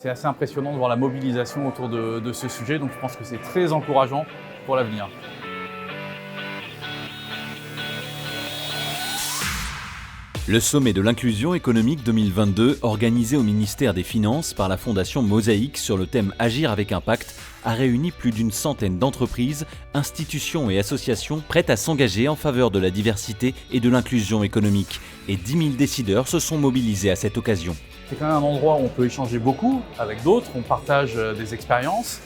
C'est assez impressionnant de voir la mobilisation autour de ce sujet, donc je pense que c'est très encourageant pour l'avenir. Le sommet de l'inclusion économique 2022, organisé au ministère des Finances par la Fondation Mosaïque sur le thème Agir avec impact, a réuni plus d'une centaine d'entreprises, institutions et associations prêtes à s'engager en faveur de la diversité et de l'inclusion économique. Et 10 000 décideurs se sont mobilisés à cette occasion. C'est quand même un endroit où on peut échanger beaucoup avec d'autres, on partage des expériences,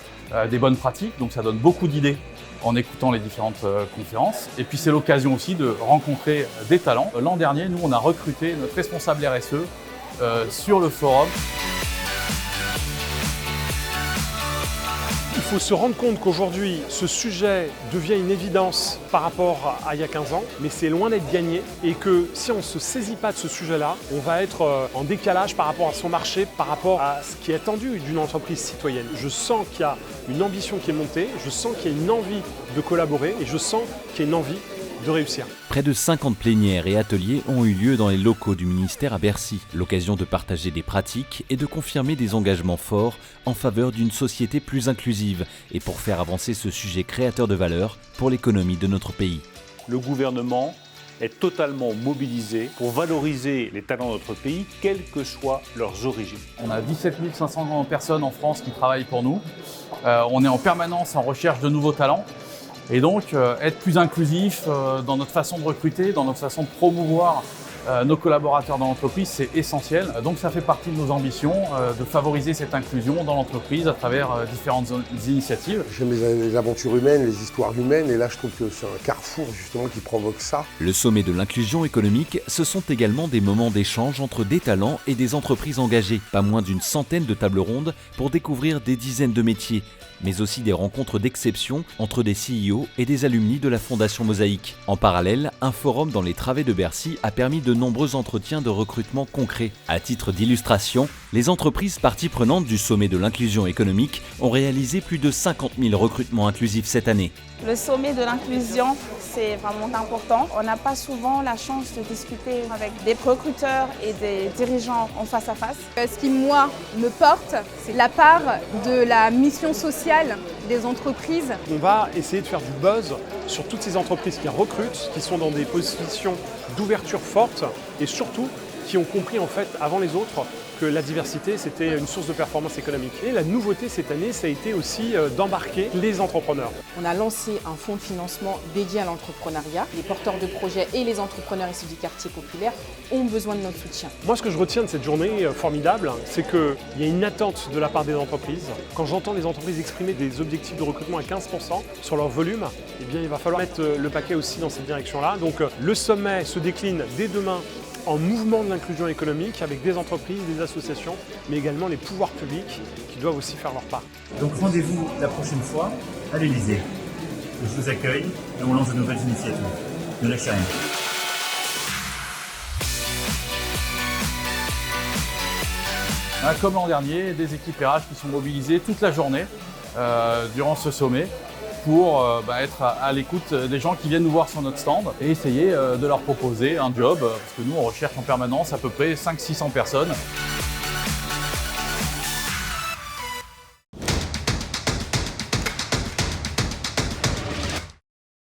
des bonnes pratiques, donc ça donne beaucoup d'idées en écoutant les différentes conférences. Et puis c'est l'occasion aussi de rencontrer des talents. L'an dernier, nous, on a recruté notre responsable RSE sur le forum. Il faut se rendre compte qu'aujourd'hui, ce sujet devient une évidence par rapport à il y a 15 ans, mais c'est loin d'être gagné et que si on ne se saisit pas de ce sujet-là, on va être en décalage par rapport à son marché, par rapport à ce qui est attendu d'une entreprise citoyenne. Je sens qu'il y a une ambition qui est montée, je sens qu'il y a une envie de collaborer et je sens qu'il y a une envie de réussir. Près de 50 plénières et ateliers ont eu lieu dans les locaux du ministère à Bercy. L'occasion de partager des pratiques et de confirmer des engagements forts en faveur d'une société plus inclusive et pour faire avancer ce sujet créateur de valeur pour l'économie de notre pays. Le gouvernement est totalement mobilisé pour valoriser les talents de notre pays, quelles que soient leurs origines. On a 17 500 personnes en France qui travaillent pour nous. On est en permanence en recherche de nouveaux talents. Et donc, être plus inclusif dans notre façon de recruter, dans notre façon de promouvoir nos collaborateurs dans l'entreprise, c'est essentiel. Donc, ça fait partie de nos ambitions de favoriser cette inclusion dans l'entreprise à travers différentes initiatives. J'aime les aventures humaines, les histoires humaines, et là, je trouve que c'est un carrefour justement qui provoque ça. Le sommet de l'inclusion économique, ce sont également des moments d'échange entre des talents et des entreprises engagées. Pas moins d'une centaine de tables rondes pour découvrir des dizaines de métiers, mais aussi des rencontres d'exception entre des CEO et des alumni de la Fondation Mosaïque. En parallèle, un forum dans les travées de Bercy a permis de nombreux entretiens de recrutement concrets. À titre d'illustration, les entreprises parties prenantes du sommet de l'inclusion économique ont réalisé plus de 50 000 recrutements inclusifs cette année. Le sommet de l'inclusion, c'est vraiment important. On n'a pas souvent la chance de discuter avec des recruteurs et des dirigeants en face à face. Ce qui, moi, me porte, c'est la part de la mission sociale des entreprises. On va essayer de faire du buzz sur toutes ces entreprises qui recrutent, qui sont dans des positions d'ouverture forte et surtout qui ont compris en fait avant les autres que la diversité c'était une source de performance économique. Et la nouveauté cette année, ça a été aussi d'embarquer les entrepreneurs. On a lancé un fonds de financement dédié à l'entrepreneuriat. Les porteurs de projets et les entrepreneurs issus du quartier populaire ont besoin de notre soutien. Moi, ce que je retiens de cette journée formidable, c'est qu'il y a une attente de la part des entreprises. Quand j'entends les entreprises exprimer des objectifs de recrutement à 15% sur leur volume, eh bien, il va falloir mettre le paquet aussi dans cette direction-là. Donc le sommet se décline dès demain en mouvement de l'inclusion économique avec des entreprises, des associations, mais également les pouvoirs publics qui doivent aussi faire leur part. Donc rendez-vous la prochaine fois à l'Elysée. Je vous accueille et on lance de nouvelles initiatives. Ne lâchez rien. Comme l'an dernier, des équipes RH qui sont mobilisées toute la journée durant ce sommet pour être à l'écoute des gens qui viennent nous voir sur notre stand et essayer de leur proposer un job, parce que nous on recherche en permanence à peu près 500-600 personnes.